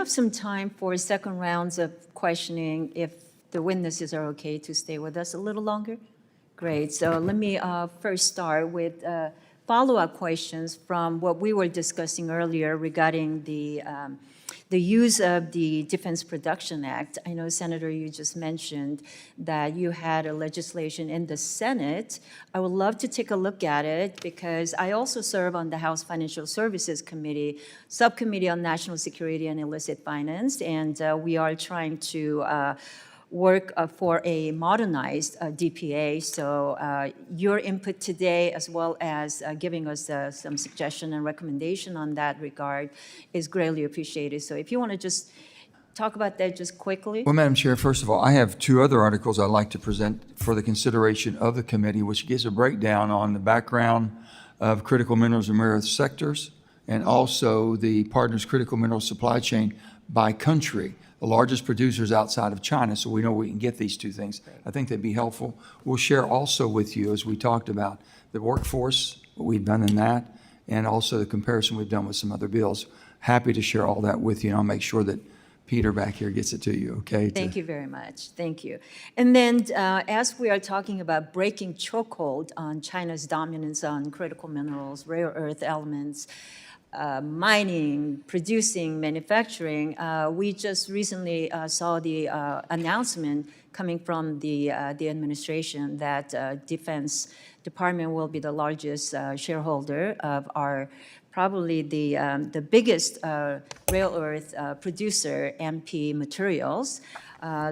have some time for second rounds of questioning if the witnesses are okay to stay with us a little longer? Great. So let me first start with follow-up questions from what we were discussing earlier regarding the use of the Defense Production Act. I know, Senator, you just mentioned that you had a legislation in the Senate. I would love to take a look at it because I also serve on the House Financial Services Committee, Subcommittee on National Security and Illicit Finance, and we are trying to work for a modernized DPA. So your input today, as well as giving us some suggestion and recommendation on that regard, is greatly appreciated. So if you want to just talk about that just quickly. Well, Madam Chair, first of all, I have two other articles I'd like to present for the consideration of the committee, which gives a breakdown on the background of critical minerals and rare earth sectors, and also the partners' critical mineral supply chain by country. The largest producers outside of China, so we know we can get these two things. I think that'd be helpful. We'll share also with you, as we talked about, the workforce, what we've done in that, and also the comparison we've done with some other bills. Happy to share all that with you, and I'll make sure that Peter back here gets it to you, okay? Thank you very much. Thank you. And then as we are talking about breaking chokehold on China's dominance on critical minerals, rare earth elements, mining, producing, manufacturing, we just recently saw the announcement coming from the administration that Defense Department will be the largest shareholder of our, probably the biggest rare earth producer, MP Materials.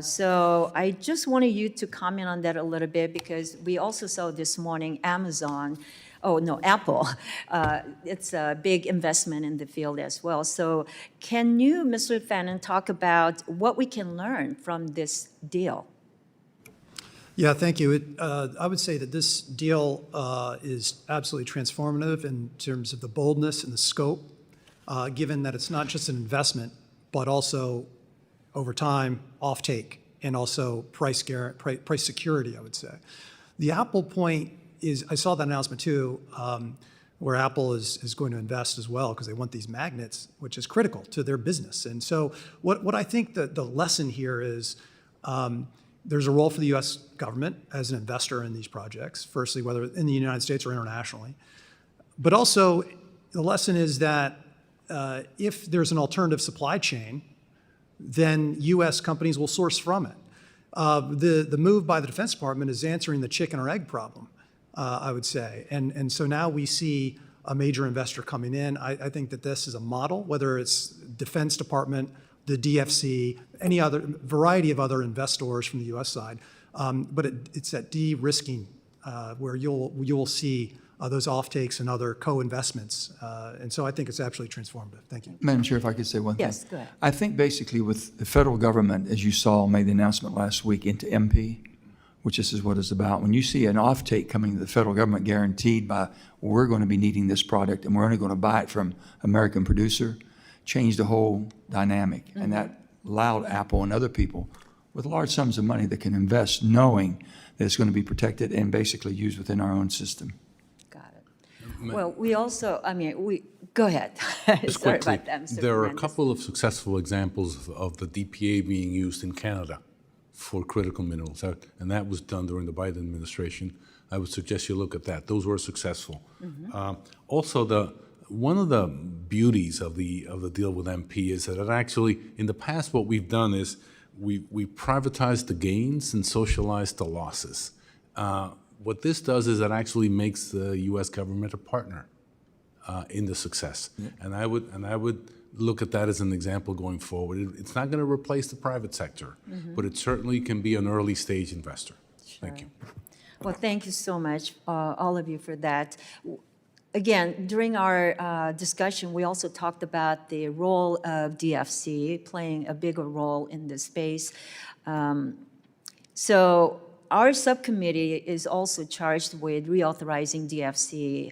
So I just wanted you to comment on that a little bit because we also saw this morning Apple. It's a big investment in the field as well. So can you, Mr. Fannin, talk about what we can learn from this deal? Yeah, thank you. I would say that this deal is absolutely transformative in terms of the boldness and the scope, given that it's not just an investment, but also over time, offtake, and also price security, I would say. The Apple point is, I saw that announcement too, where Apple is going to invest as well because they want these magnets, which is critical to their business. And so what I think that the lesson here is there's a role for the U.S. government as an investor in these projects, firstly, whether in the United States or internationally. But also the lesson is that if there's an alternative supply chain, then U.S. companies will source from it. The move by the Defense Department is answering the chicken or egg problem. I would say. And so now we see a major investor coming in. I think that this is a model, whether it's Defense Department, the DFC, any other variety of other investors from the U.S. side. But it's that de-risking where you'll see those offtakes and other co-investments. And so I think it's absolutely transformative. Thank you. Madam Chair, if I could say one thing. Yes, go ahead. I think basically with the federal government, as you saw, made the announcement last week into MP, which this is what it's about. When you see an offtake coming to the federal government guaranteed by, we're going to be needing this product and we're only going to buy it from American producer, changed the whole dynamic. Mm-hmm. And that allowed Apple and other people with large sums of money that can invest knowing that it's going to be protected and basically used within our own system. Got it. Well, we also, go ahead. Sorry about that, Mr. There are a Fernandez. couple of successful examples of the DPA being used in Canada for critical minerals, and that was done during the Biden administration. I would suggest you look at that. Those were successful. Mm-hmm. Also, one of the beauties of the deal with MP is that it actually, in the past, what we've done is we privatized the gains and socialized the losses. What this does is it actually makes the U.S. government a partner in the success, yeah. And I would look at that as an example going forward. It's not going to replace the private sector, mm-hmm. but it certainly can be an early stage investor. Sure. Thank you. Well, thank you so much, all of you, for that. Again, during our discussion, we also talked about the role of DFC playing a bigger role in this space. So our subcommittee is also charged with reauthorizing DFC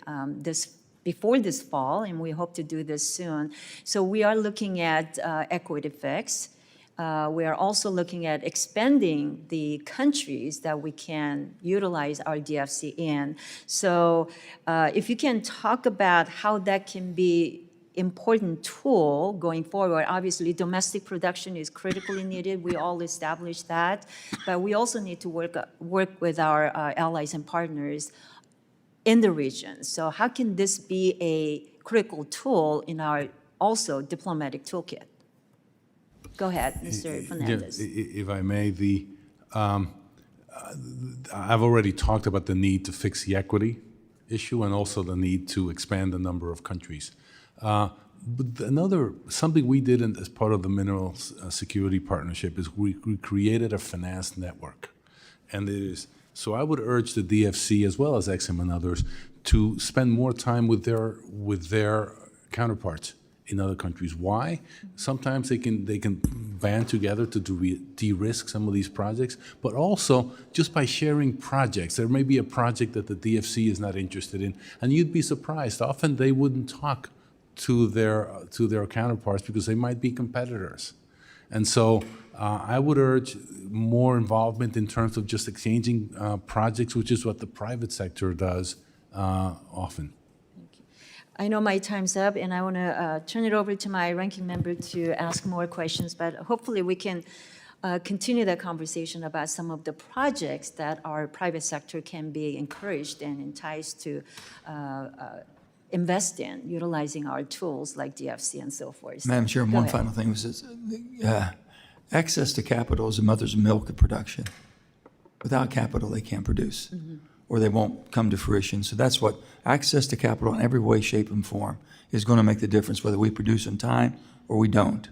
before this fall, and we hope to do this soon. So we are looking at equity effects. We are also looking at expanding the countries that we can utilize our DFC in. So if you can talk about how that can be important tool going forward. Obviously, domestic production is critically needed. We all established that. But we also need to work with our allies and partners in the region. So how can this be a critical tool in our also diplomatic toolkit? Go ahead, Mr. Fernandez. If I may, I've already talked about the need to fix the equity issue and also the need to expand the number of countries. But something we did as part of the Minerals Security Partnership is we created a finance network. And so I would urge the DFC as well as EXIM and others to spend more time with their counterparts in other countries. Why? Sometimes they can band together to de-risk some of these projects, but also just by sharing projects. There may be a project that the DFC is not interested in, and you'd be surprised. Often they wouldn't talk to their counterparts because they might be competitors. And so I would urge more involvement in terms of just exchanging projects, which is what the private sector does often. I know my time's up, and I want to turn it over to my ranking member to ask more questions, but hopefully we can continue that conversation about some of the projects that our private sector can be encouraged and enticed to invest in, utilizing our tools like DFC and so forth. Madam Chair, Go one ahead. final thing was this, access to capital is the mother's milk of production. Without capital, they can't produce, or they won't come to fruition. So that's what access to capital in every way, shape, and form is going to make the difference, whether we produce in time or we don't.